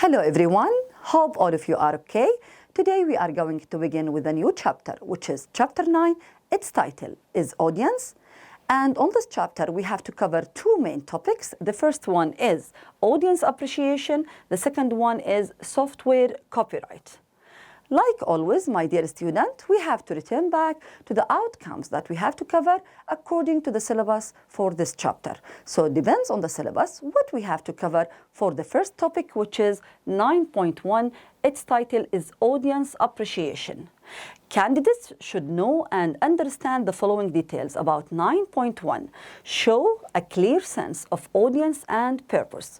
Hello everyone, hope all of you are okay. Today we are going to begin with a new chapter, which is chapter 9. Its title is Audience. And on this chapter we have to cover two main topics. The first one is audience appreciation. The second one is software copyright. Like always, my dear student, we have to return back to the outcomes that we have to cover according to the syllabus for this chapter. So it depends on the syllabus what we have to cover for the first topic, which is 9.1. Its title is Audience Appreciation. Candidates should know and understand the following details about 9.1. Show a clear sense of audience and purpose.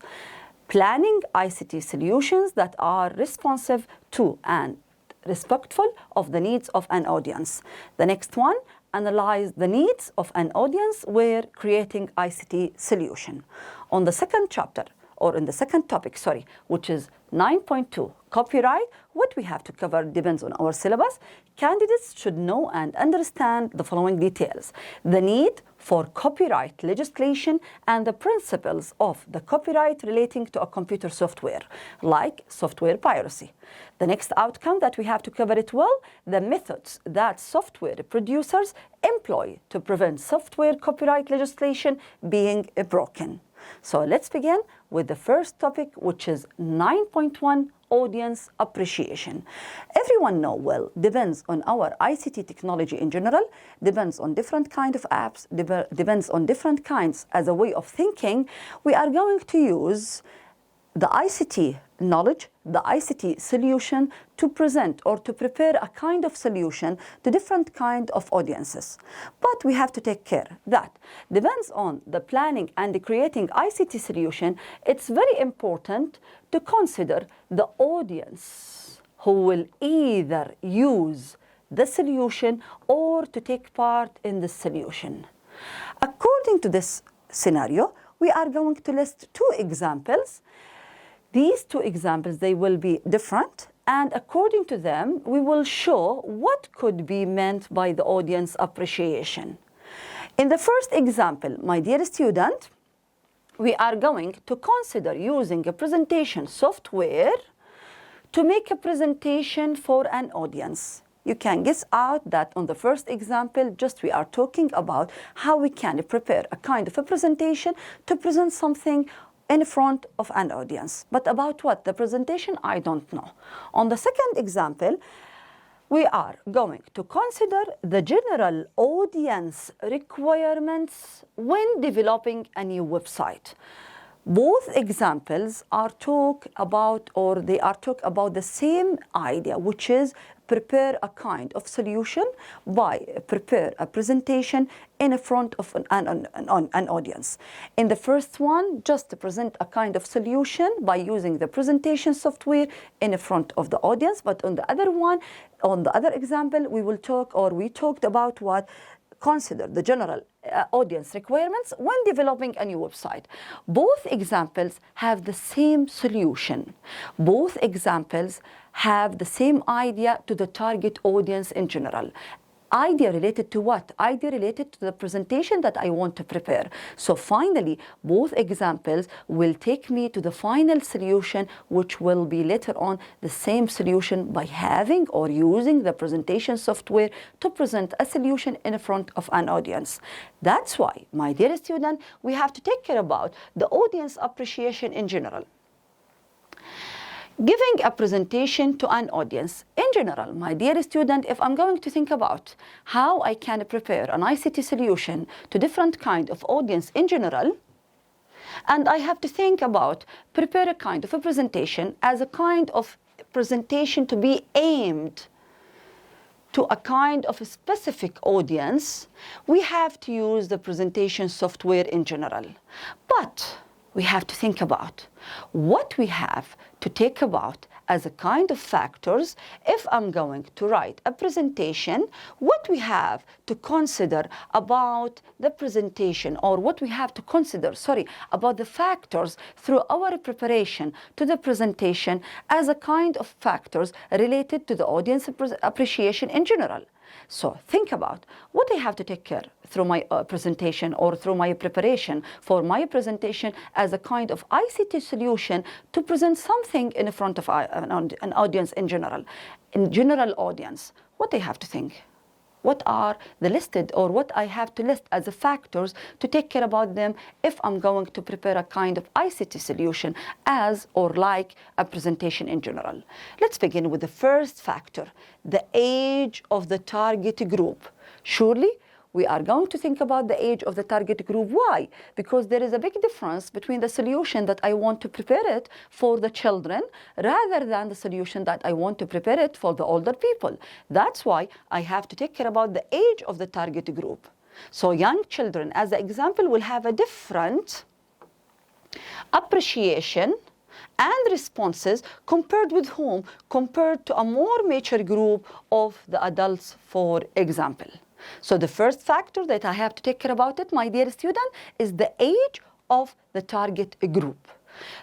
Planning ICT solutions that are responsive to and respectful of the needs of an audience. The next one, analyze the needs of an audience where creating ICT solution. On the second chapter, or in the second topic, which is 9.2, copyright, what we have to cover depends on our syllabus. Candidates should know and understand the following details: the need for copyright legislation and the principles of the copyright relating to a computer software, like software piracy. The next outcome that we have to cover it well, the methods that software producers employ to prevent software copyright legislation being broken. So let's begin with the first topic, which is 9.1, audience appreciation. Everyone know well, depends on our ICT technology in general, depends on different kind of apps, depends on different kinds as a way of thinking. We are going to use the ICT knowledge, the ICT solution to present or to prepare a kind of solution to different kind of audiences. But we have to take care that depends on the planning and the creating ICT solution. It's very important to consider the audience who will either use the solution or to take part in the solution. According to this scenario, we are going to list two examples. These two examples, they will be different, and according to them, we will show what could be meant by the audience appreciation. In the first example, my dear student, we are going to consider using a presentation software to make a presentation for an audience. You can guess out that on the first example, just we are talking about how we can prepare a kind of a presentation to present something in front of an audience. But about what? The presentation, I don't know. On the second example, we are going to consider the general audience requirements when developing a new website. Both examples are talk about the same idea, which is prepare a kind of solution by prepare a presentation in front of an audience. In the first one, just to present a kind of solution by using the presentation software in front of the audience. But on the other one, on the other example, we talked about what? Consider the general audience requirements when developing a new website. Both examples have the same solution. Both examples have the same idea to the target audience in general. Idea related to what? Idea related to the presentation that I want to prepare. So finally, both examples will take me to the final solution, which will be later on the same solution by having or using the presentation software to present a solution in front of an audience. That's why, my dear student, we have to take care about the audience appreciation in general. Giving a presentation to an audience. In general, my dear student, if I'm going to think about how I can prepare an ICT solution to different kind of audience in general, and I have to think about prepare a kind of a presentation as a kind of presentation to be aimed to a kind of a specific audience, we have to use the presentation software in general. But we have to think about what we have to take about as a kind of factors. If I'm going to write a presentation, what we have to consider about the presentation, or what we have to consider, about the factors through our preparation to the presentation as a kind of factors related to the audience appreciation in general. So think about what I have to take care through my presentation or through my preparation for my presentation as a kind of ICT solution to present something in front of an audience in general audience. What I have to think. What are the listed or what I have to list as the factors to take care about them if I'm going to prepare a kind of ICT solution as or like a presentation in general. Let's begin with the first factor, the age of the target group. Surely, we are going to think about the age of the target group. Why? Because there is a big difference between the solution that I want to prepare it for the children rather than the solution that I want to prepare it for the older people. That's why I have to take care about the age of the target group. So young children, as an example, will have a different appreciation and responses compared with whom? Compared to a more mature group of the adults, for example. So the first factor that I have to take care about it, my dear student, is the age of the target group.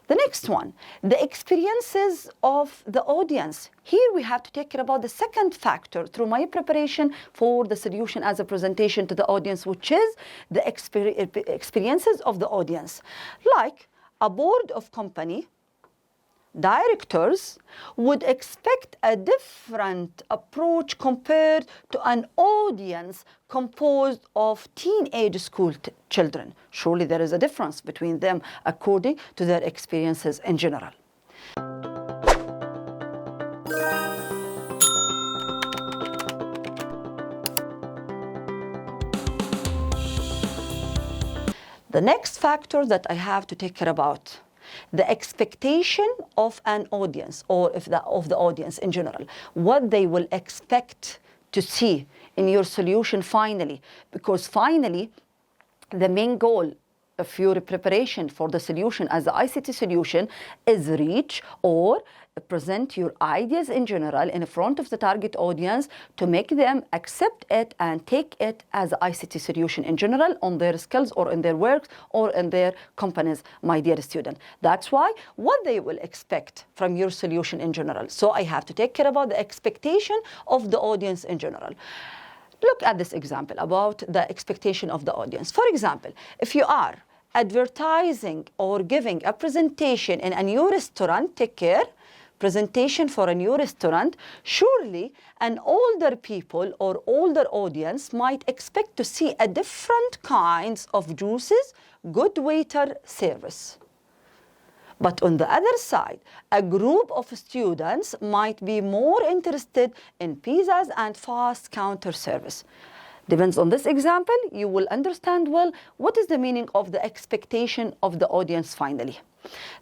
The next one, the experiences of the audience. Here we have to take care about the second factor through my preparation for the solution as a presentation to the audience, which is the experiences of the audience. Like a board of company, directors would expect a different approach compared to an audience composed of teenage school children. Surely there is a difference between them according to their experiences in general. The next factor that I have to take care about, the expectation of an audience or of the audience in general, what they will expect to see in your solution finally, because finally the main goal of your preparation for the solution as the ICT solution is reach or present your ideas in general in front of the target audience to make them accept it and take it as an ICT solution in general on their skills or in their work or in their companies, my dear student. That's why what they will expect from your solution in general. So I have to take care about the expectation of the audience in general. Look at this example about the expectation of the audience. For example, if you are advertising or giving a presentation in a new restaurant, take care, presentation for a new restaurant, surely an older people or older audience might expect to see a different kinds of juices, good waiter service. But on the other side, a group of students might be more interested in pizzas and fast counter service. Depends on this example, you will understand well what is the meaning of the expectation of the audience finally.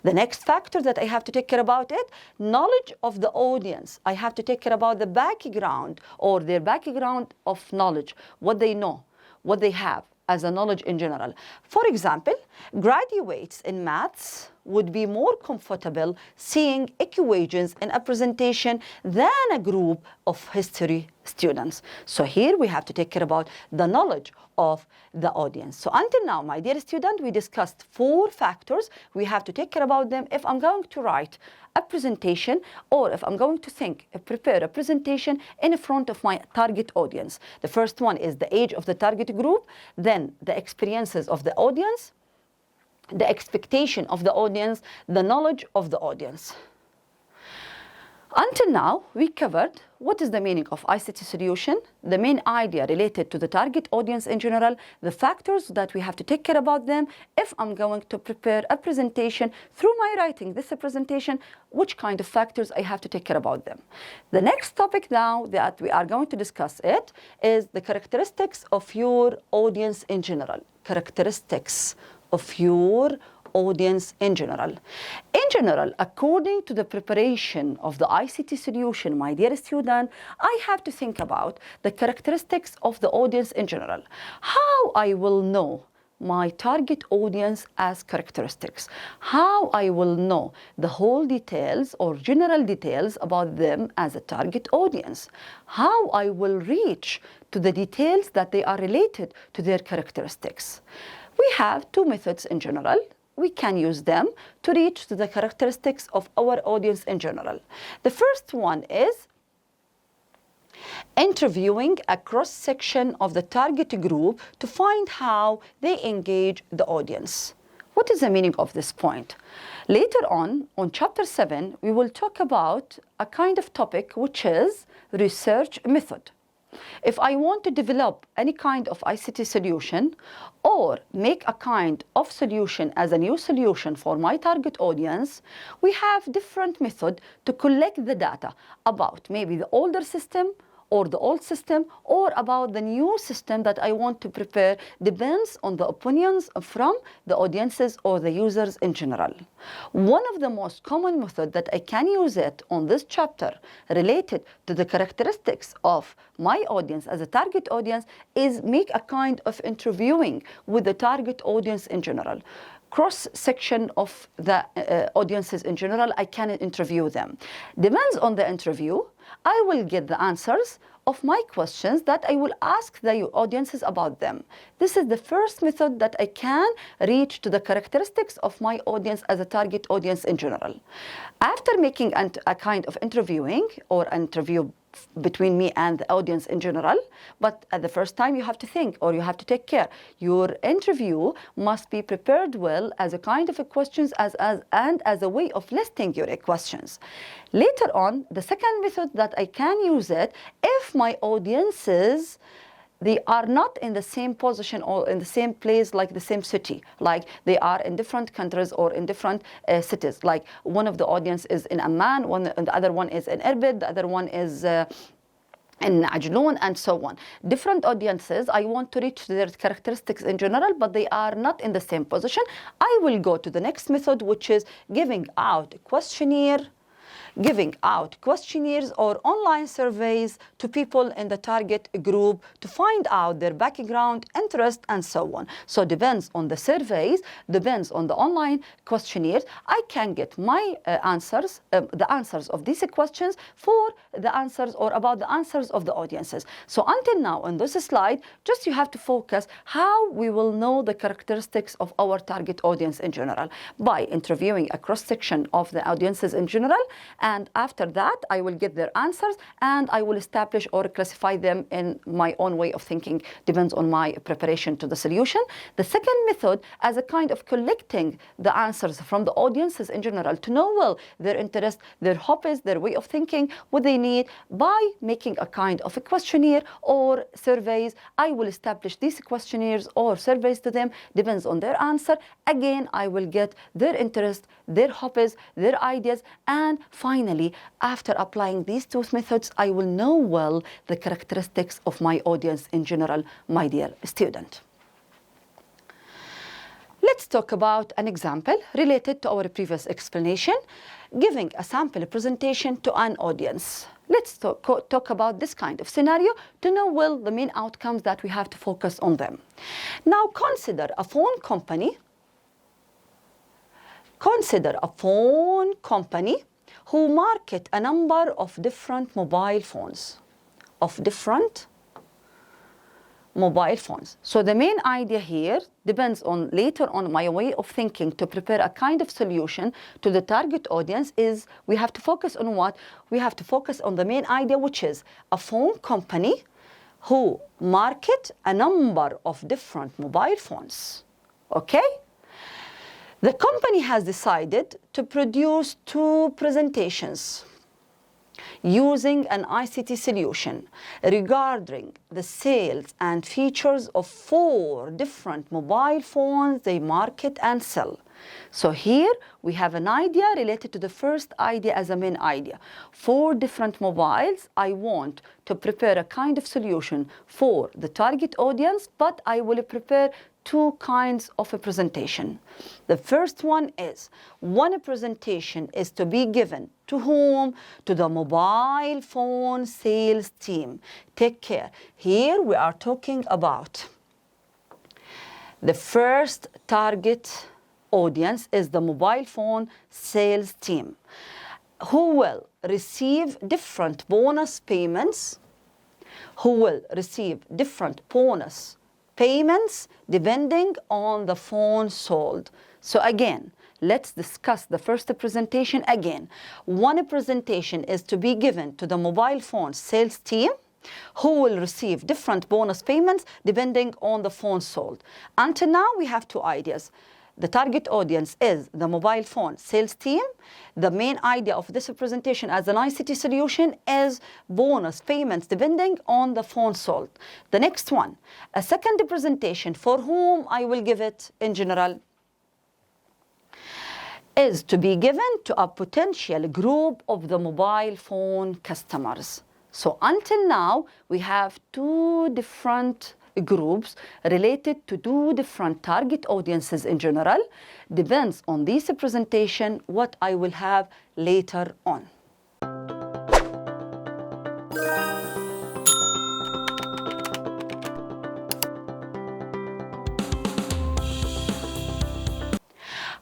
The next factor that I have to take care about it, knowledge of the audience. I have to take care about the background or their background of knowledge, what they know, what they have as a knowledge in general. For example, graduates in maths would be more comfortable seeing equations in a presentation than a group of history students. So here we have to take care about the knowledge of the audience. So until now, my dear student, we discussed 4 factors. We have to take care about them if I'm going to write a presentation or if I'm going to prepare a presentation in front of my target audience. The first one is the age of the target group, then the experiences of the audience, the expectation of the audience, the knowledge of the audience. Until now, we covered what is the meaning of ICT solution, the main idea related to the target audience in general, the factors that we have to take care about them if I'm going to prepare a presentation through my writing this presentation, which kind of factors I have to take care about them. The next topic now that we are going to discuss it is the characteristics of your audience in general. Characteristics of your audience in general. In general, according to the preparation of the ICT solution, my dear student, I have to think about the characteristics of the audience in general. How I will know my target audience as characteristics. How I will know the whole details or general details about them as a target audience. How I will reach to the details that they are related to their characteristics. We have 2 methods in general. We can use them to reach to the characteristics of our audience in general. The first one is Interviewing a cross-section of the target group to find how they engage the audience. What is the meaning of this point? Later on chapter 7, we will talk about a kind of topic which is research method. If I want to develop any kind of ICT solution or make a kind of solution as a new solution for my target audience, we have different methods to collect the data about maybe the older system or the old system, or about the new system that I want to prepare, depends on the opinions from the audiences or the users in general. One of the most common methods that I can use it on this chapter related to the characteristics of my audience as a target audience is make a kind of interviewing with the target audience in general. Cross-section of the audiences in general, I can interview them. Depends on the interview, I will get the answers of my questions that I will ask the audiences about them. This is the first method that I can reach to the characteristics of my audience as a target audience in general. After making a kind of interviewing or an interview between me and the audience in general, but at the first time you have to think or you have to take care. Your interview must be prepared well as a kind of a questions and as a way of listing your questions. Later on, the second method that I can use it if my audiences they are not in the same position or in the same place like the same city, like they are in different countries or in different cities. Like one of the audience is in Amman, the other one is in Erbil, the other one is in Ajloon, and so on. Different audiences, I want to reach their characteristics in general, but they are not in the same position. I will go to the next method, which is giving out questionnaires or online surveys to people in the target group to find out their background, interest, and so on. So depends on the surveys, depends on the online questionnaires, I can get my answers, the answers of these questions for the answers or about the answers of the audiences. So until now on this slide, just you have to focus how we will know the characteristics of our target audience in general by interviewing a cross-section of the audiences in general. And after that, I will get their answers and I will establish or classify them in my own way of thinking, depends on my preparation to the solution. The second method as a kind of collecting the answers from the audiences in general to know well their interest, their hobbies, their way of thinking, what they need. By making a kind of a questionnaire or surveys, I will establish these questionnaires or surveys to them, depends on their answer. Again, I will get their interest, their hobbies, their ideas, and finally, after applying these two methods, I will know well the characteristics of my audience in general, my dear student. Let's talk about an example related to our previous explanation, giving a sample presentation to an audience. Let's talk about this kind of scenario to know well the main outcomes that we have to focus on them. Now consider a phone company. Who market a number of different mobile phones. So the main idea here depends on later on my way of thinking to prepare a kind of solution to the target audience is we have to focus on what? We have to focus on the main idea, which is a phone company who market a number of different mobile phones. Okay? The company has decided to produce two presentations using an ICT solution regarding the sales and features of 4 different mobile phones they market and sell. So here we have an idea related to the first idea as a main idea. 4 different mobiles. I want to prepare a kind of solution for the target audience, but I will prepare 2 kinds of a presentation. The first one is, one presentation is to be given to whom? To the mobile phone sales team. Take care. Here we are talking about the first target audience is the mobile phone sales team, who will receive different bonus payments, depending on the phone sold. So again, let's discuss the first presentation again. One presentation is to be given to the mobile phone sales team who will receive different bonus payments depending on the phone sold. Until now, we have two ideas. The target audience is the mobile phone sales team. The main idea of this presentation as an ICT solution is bonus payments depending on the phone sold. The next one, a second presentation for whom I will give it in general, is to be given to a potential group of the mobile phone customers. So until now, we have two different groups related to two different target audiences in general. Depends on this presentation what I will have later on.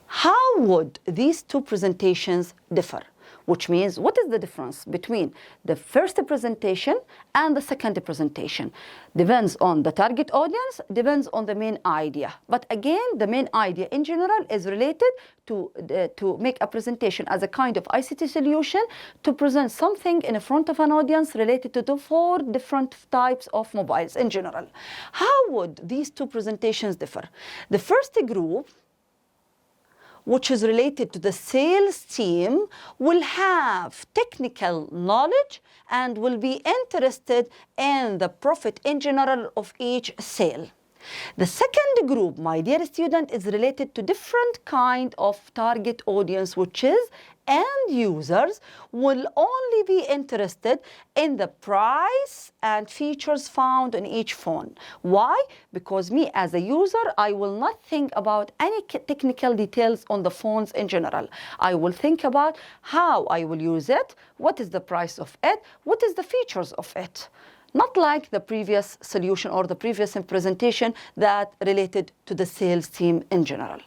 How would these two presentations differ? Which means, what is the difference between the first presentation and the second presentation? Depends on the target audience, depends on the main idea. But again, the main idea in general is related to make a presentation as a kind of ICT solution to present something in front of an audience related to the four different types of mobiles in general. How would these two presentations differ? The first group, which is related to the sales team, will have technical knowledge and will be interested in the profit in general of each sale. The second group, my dear student, is related to different kind of target audience, which is end users will only be interested in the price and features found in each phone. Why? Because me as a user, I will not think about any technical details on the phones in general. I will think about how I will use it, what is the price of it, what is the features of it. Not like the previous solution or the previous presentation that related to the sales team in general.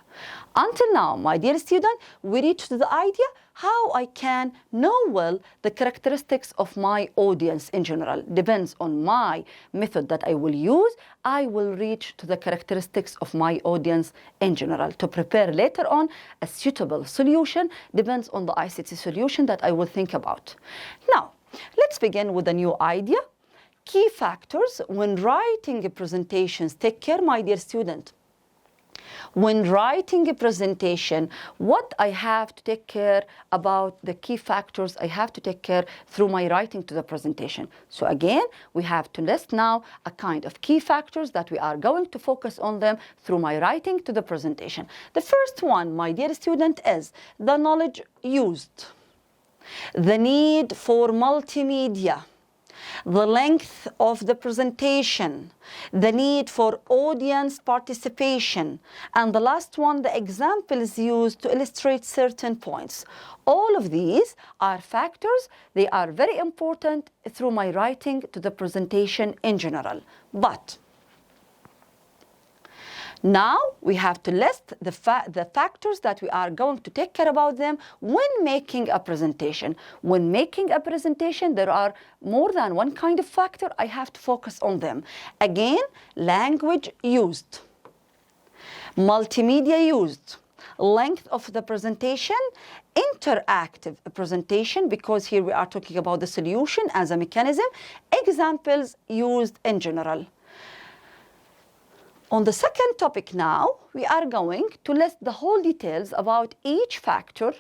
Until now, my dear student, we reached the idea how I can know well the characteristics of my audience in general. Depends on my method that I will use, I will reach to the characteristics of my audience in general. To prepare later on a suitable solution depends on the ICT solution that I will think about. Now, let's begin with a new idea. Key factors when writing presentations. Take care, my dear student. When writing a presentation, what I have to take care about the key factors I have to take care through my writing to the presentation. So again, we have to list now a kind of key factors that we are going to focus on them through my writing to the presentation. The first one, my dear student, is the knowledge used, the need for multimedia, the length of the presentation, the need for audience participation, and the last one, the examples used to illustrate certain points. All of these are factors. They are very important through my writing to the presentation in general. But now we have to list the factors that we are going to take care about them when making a presentation. When making a presentation, there are more than one kind of factor. I have to focus on them. Again, language used, multimedia used, length of the presentation, interactive presentation, because here we are talking about the solution as a mechanism, examples used in general. On the second topic now, we are going to list the whole details about each factor.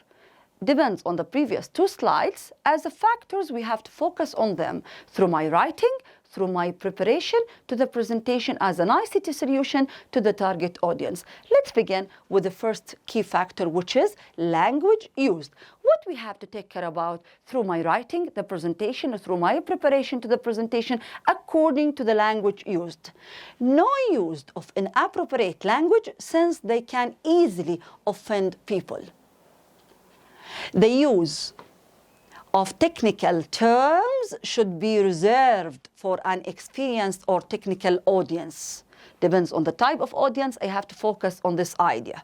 Depends on the previous two slides. As the factors, we have to focus on them through my writing, through my preparation to the presentation as an ICT solution to the target audience. Let's begin with the first key factor, which is language used. What we have to take care about through my writing, the presentation, through my preparation to the presentation according to the language used. No use of inappropriate language, since they can easily offend people. The use of technical terms should be reserved for an experienced or technical audience. Depends on the type of audience, I have to focus on this idea.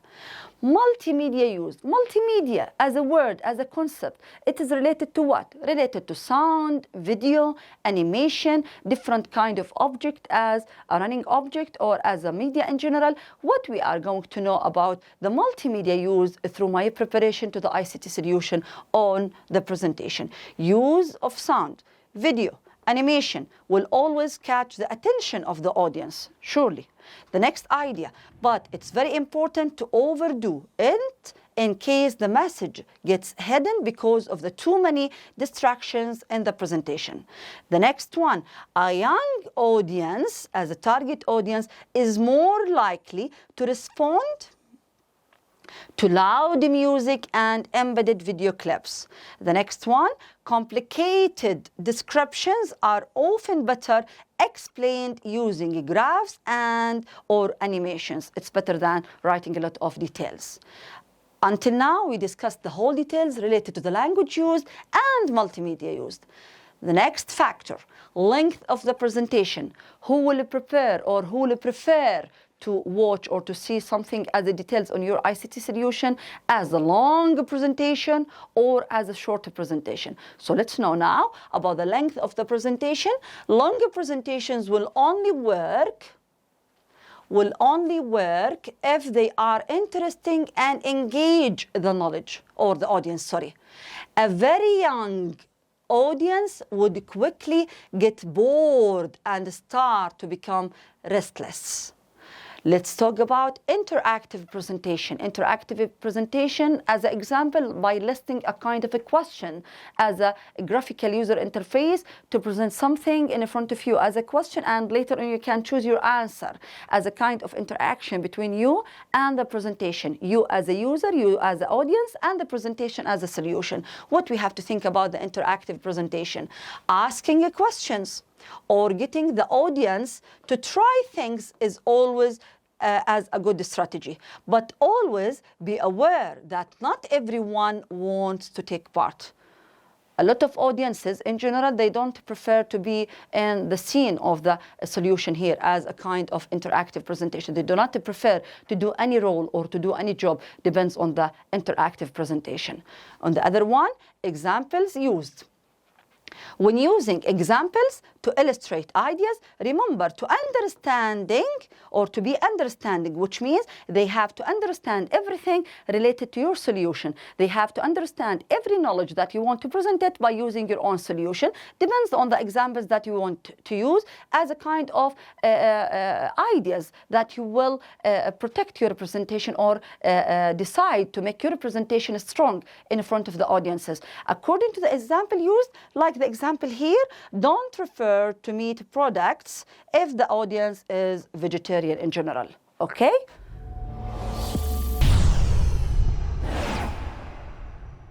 Multimedia used. Multimedia as a word, as a concept, it is related to what? Related to sound, video, animation, different kind of object as a running object or as a media in general. What we are going to know about the multimedia used through my preparation to the ICT solution on the presentation. Use of sound, video, Animation will always catch the attention of the audience, surely. The next idea, but it's very important to overdo it in case the message gets hidden because of the too many distractions in the presentation. The next one, a young audience as a target audience is more likely to respond to loud music and embedded video clips. The next one, complicated descriptions are often better explained using graphs and or animations. It's better than writing a lot of details. Until now, we discussed the whole details related to the language used and multimedia used. The next factor, length of the presentation. Who will prepare or who will prefer to watch or to see something as the details on your ICT solution as a long presentation or as a shorter presentation? So let's know now about the length of the presentation. Longer presentations will only work if they are interesting and engage the knowledge or the audience, sorry. A very young audience would quickly get bored and start to become restless. Let's talk about interactive presentation. Interactive presentation as an example by listing a kind of a question as a graphical user interface to present something in front of you as a question, and later on you can choose your answer as a kind of interaction between you and the presentation. You as a user, you as the audience, and the presentation as a solution. What we have to think about the interactive presentation? Asking questions or getting the audience to try things is always as a good strategy. But always be aware that not everyone wants to take part. A lot of audiences in general, they don't prefer to be in the scene of the solution here as a kind of interactive presentation. They do not prefer to do any role or to do any job, depends on the interactive presentation. On the other one, examples used. When using examples to illustrate ideas, remember to understanding or to be understanding, which means they have to understand everything related to your solution. They have to understand every knowledge that you want to present it by using your own solution. Depends on the examples that you want to use as a kind of ideas that you will protect your presentation or decide to make your presentation strong in front of the audiences. According to the example used, like the example here, don't refer to meat products if the audience is vegetarian in general, okay?